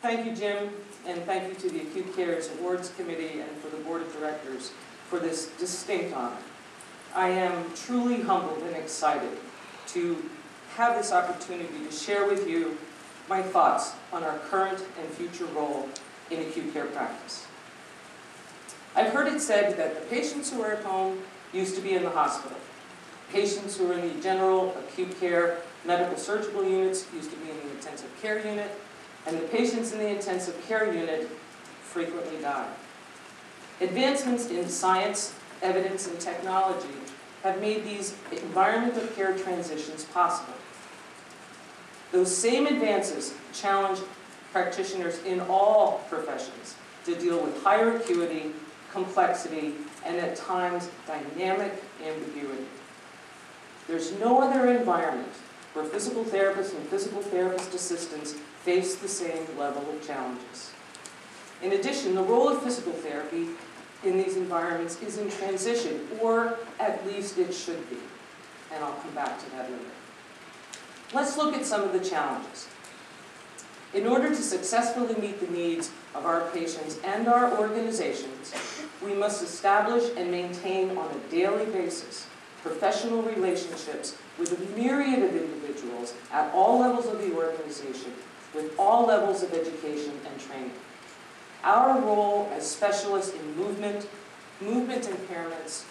Thank you, Jim, and thank you to the Acute Care Awards Committee and for the Board of Directors for this distinct honor. I am truly humbled and excited to have this opportunity to share with you my thoughts on our current and future role in acute care practice. I've heard it said that the patients who are at home used to be in the hospital. Patients who are in the general acute care medical surgical units used to be in the intensive care unit, and the patients in the intensive care unit frequently die. Advancements in science, evidence, and technology have made these environment of care transitions possible. Those same advances challenge practitioners in all professions to deal with higher acuity, complexity, and at times dynamic ambiguity. There's no other environment where physical therapists and physical therapist assistants face the same level of challenges. In addition, the role of physical therapy in these environments is in transition, or at least it should be. And I'll come back to that later. Let's look at some of the challenges. In order to successfully meet the needs of our patients and our organizations, we must establish and maintain on a daily basis professional relationships with a myriad of individuals at all levels of the organization, with all levels of education and training. Our role as specialists in movement impairments,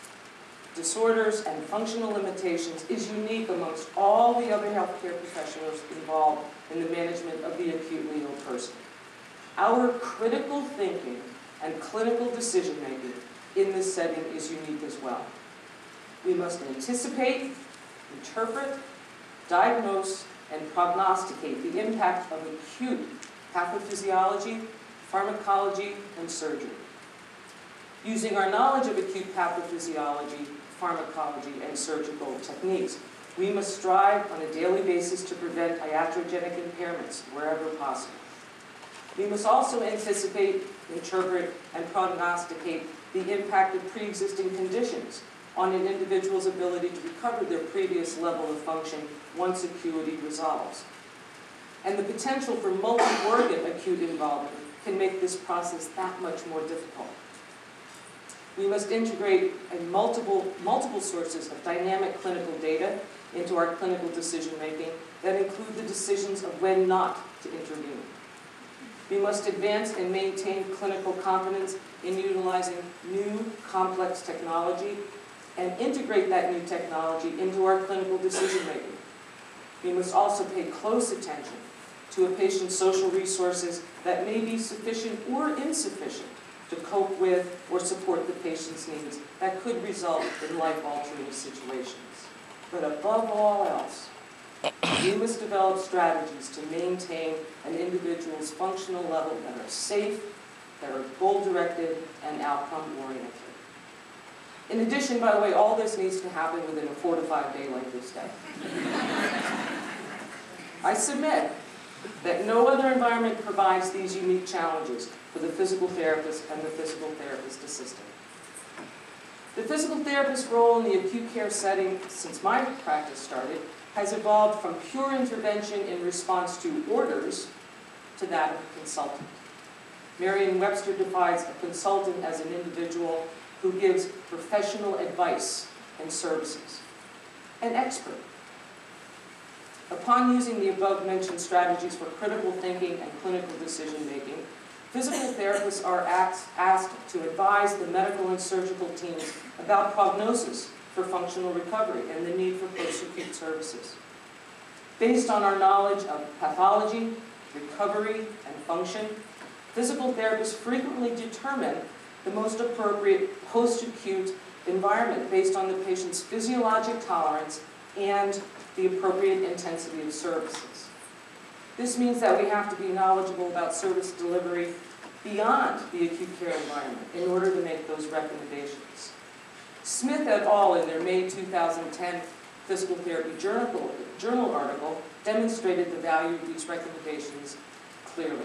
disorders, and functional limitations is unique amongst all the other healthcare professionals involved in the management of the acutely ill person. Our critical thinking and clinical decision-making in this setting is unique as well. We must anticipate, interpret, diagnose, and prognosticate the impact of acute pathophysiology, pharmacology, and surgery. Using our knowledge of acute pathophysiology, pharmacology, and surgical techniques, we must strive on a daily basis to prevent iatrogenic impairments wherever possible. We must also anticipate, interpret, and prognosticate the impact of pre-existing conditions on an individual's ability to recover their previous level of function once acuity resolves. And the potential for multi-organ acute involvement can make this process that much more difficult. We must integrate multiple sources of dynamic clinical data into our clinical decision-making that include the decisions of when not to intervene. We must advance and maintain clinical competence in utilizing new, complex technology and integrate that new technology into our clinical decision-making. We must also pay close attention to a patient's social resources that may be sufficient or insufficient to cope with or support the patient's needs that could result in life-altering situations. But above all else, we must develop strategies to maintain an individual's functional level that are safe, that are goal-directed, and outcome-oriented. In addition, by the way, all this needs to happen within a 4 to 5 day length of stay. I submit that no other environment provides these unique challenges for the physical therapist and the physical therapist assistant. The physical therapist role in the acute care setting, since my practice started, has evolved from pure intervention in response to orders to that of a consultant. Merriam-Webster defines a consultant as an individual who gives professional advice and services. An expert. Upon using the above-mentioned strategies for critical thinking and clinical decision-making, physical therapists are asked to advise the medical and surgical teams about prognosis for functional recovery and the need for post-acute services. Based on our knowledge of pathology, recovery, and function, physical therapists frequently determine the most appropriate post-acute environment based on the patient's physiologic tolerance and the appropriate intensity of services. This means that we have to be knowledgeable about service delivery beyond the acute care environment in order to make those recommendations. Smith et al. In their May 2010 Physical Therapy Journal article demonstrated the value of these recommendations clearly.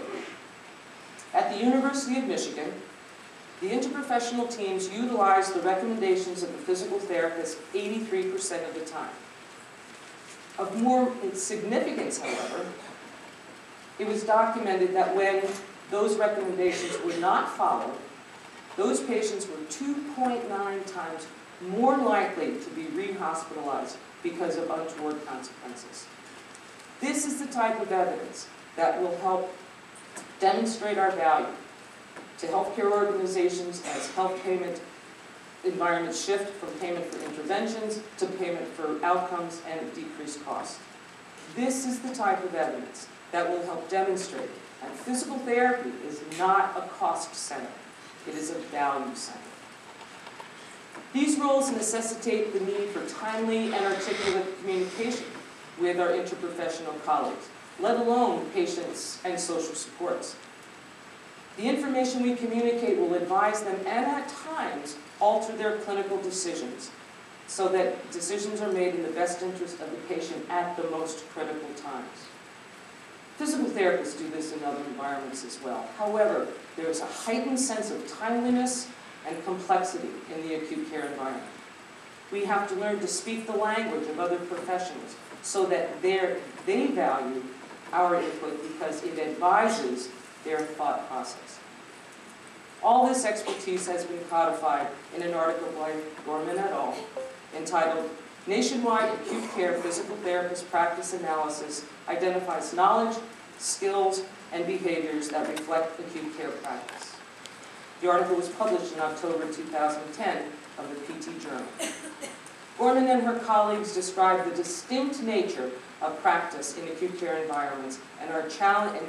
At the University of Michigan, The interprofessional teams utilize the recommendations of the physical therapist 83% of the time. Of more significance, however, it was documented that when those recommendations were not followed, those patients were 2.9 times more likely to be re-hospitalized because of untoward consequences. This is the type of evidence that will help demonstrate our value to healthcare organizations as health payment environments shift from payment for interventions to payment for outcomes and decreased costs. This is the type of evidence that will help demonstrate that physical therapy is not a cost center, it is a value center. These roles necessitate the need for timely and articulate communication with our interprofessional colleagues, let alone patients and social supports. The information we communicate will advise them and at times alter their clinical decisions so that decisions are made in the best interest of the patient at the most critical times. Physical therapists do this in other environments as well. However, there is a heightened sense of timeliness and complexity in the acute care environment. We have to learn to speak the language of other professionals so that they value our input because it advises their thought process. All this expertise has been codified in an article by Gorman et al. Entitled Nationwide Acute Care Physical Therapist Practice Analysis Identifies Knowledge, Skills, and Behaviors that Reflect Acute Care Practice. The article was published in October 2010 of the PT Journal. Gorman and her colleagues describe the distinct nature of practice in acute care environments and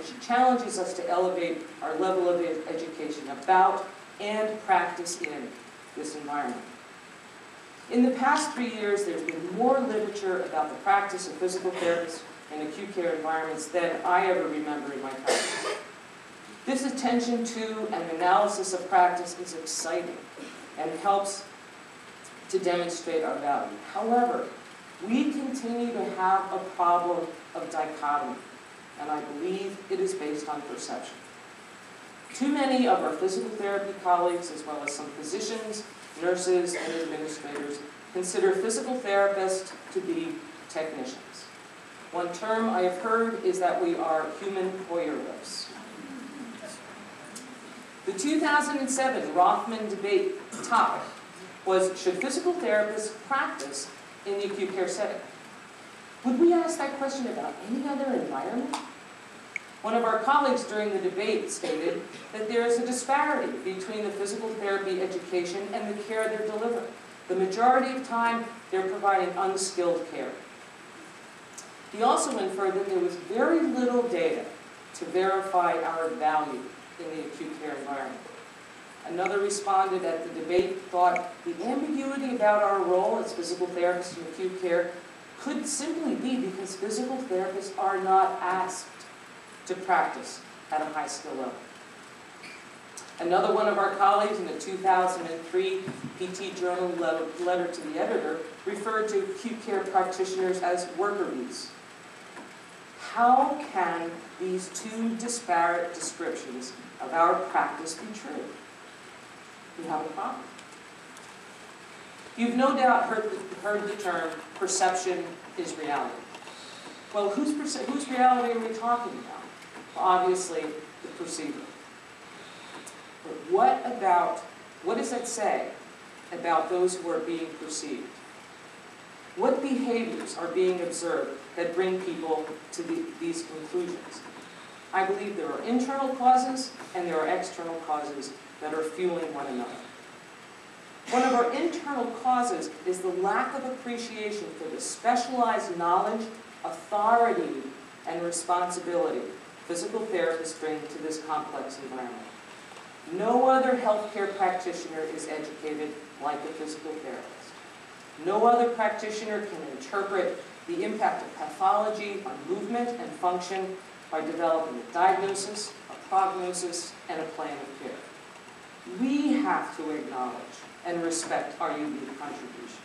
she challenges us to elevate our level of education about and practice in this environment. In the past 3 years, there's been more literature about the practice of physical therapists in acute care environments than I ever remember in my practice. This attention to and analysis of practice is exciting and helps to demonstrate our value. However, we continue to have a problem of dichotomy, and I believe it is based on perception. Too many of our physical therapy colleagues, as well as some physicians, nurses, and administrators, consider physical therapists to be technicians. One term I have heard is that we are human Hoyer-lifts. The 2007 Rothman debate topic was, should physical therapists practice in the acute care setting? Would we ask that question about any other environment? One of our colleagues during the debate stated that there is a disparity between the physical therapy education and the care they're delivering. The majority of time, they're providing unskilled care. He also inferred that there was very little data to verify our value in the acute care environment. Another respondent at the debate thought the ambiguity about our role as physical therapists in acute care could simply be because physical therapists are not asked to practice at a high skill level. Another one of our colleagues in the 2003 PT Journal letter to the editor referred to acute care practitioners as worker bees. How can these two disparate descriptions of our practice be true? We have a problem. You've no doubt heard the term, perception is reality. Well, whose reality are we talking about? Well, obviously, the perceiver. But what does that say about those who are being perceived? What behaviors are being observed that bring people to these conclusions? I believe there are internal causes and there are external causes that are fueling one another. One of our internal causes is the lack of appreciation for the specialized knowledge, authority, and responsibility physical therapists bring to this complex environment. No other healthcare practitioner is educated like a physical therapist. No other practitioner can interpret the impact of pathology on movement and function by developing a diagnosis, a prognosis, and a plan of care. We have to acknowledge and respect our unique contribution.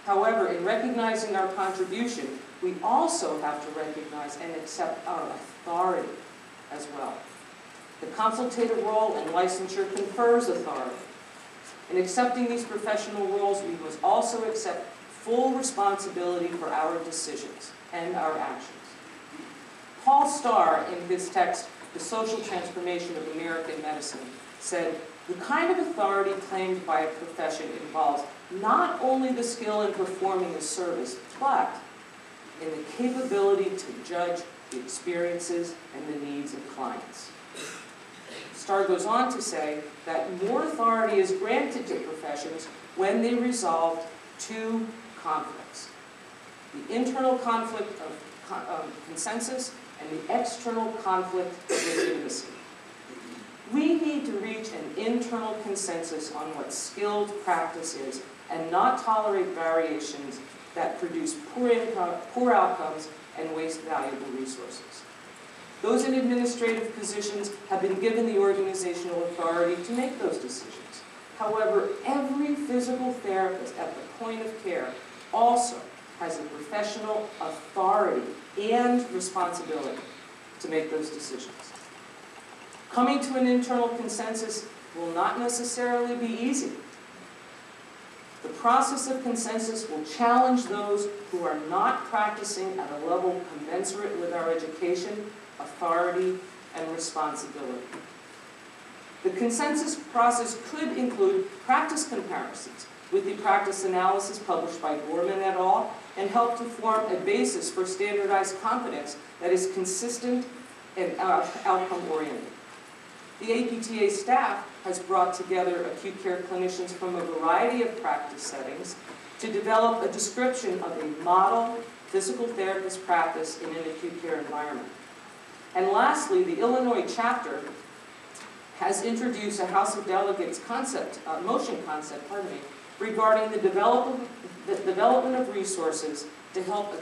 However, in recognizing our contribution, we also have to recognize and accept our authority as well. The consultative role in licensure confers authority. In accepting these professional roles, we must also accept full responsibility for our decisions and our actions. Paul Starr, in his text, The Social Transformation of American Medicine, said, "The kind of authority claimed by a profession involves not only the skill in performing a service, but in the capability to judge the experiences and the needs of clients." Starr goes on to say that more authority is granted to professions when they resolve two conflicts: the internal conflict of consensus and the external conflict of legitimacy. We need to reach an internal consensus on what skilled practice is and not tolerate variations that produce poor outcomes and waste valuable resources. Those in administrative positions have been given the organizational authority to make those decisions. However, every physical therapist at the point of care also has a professional authority and responsibility to make those decisions. Coming to an internal consensus will not necessarily be easy. The process of consensus will challenge those who are not practicing at a level commensurate with our education, authority, and responsibility. The consensus process could include practice comparisons with the practice analysis published by Gorman et al. And help to form a basis for standardized competence that is consistent and outcome-oriented. The APTA staff has brought together acute care clinicians from a variety of practice settings to develop a description of a model physical therapist practice in an acute care environment. And lastly, the Illinois chapter has introduced a House of Delegates motion concept, regarding the development of resources to help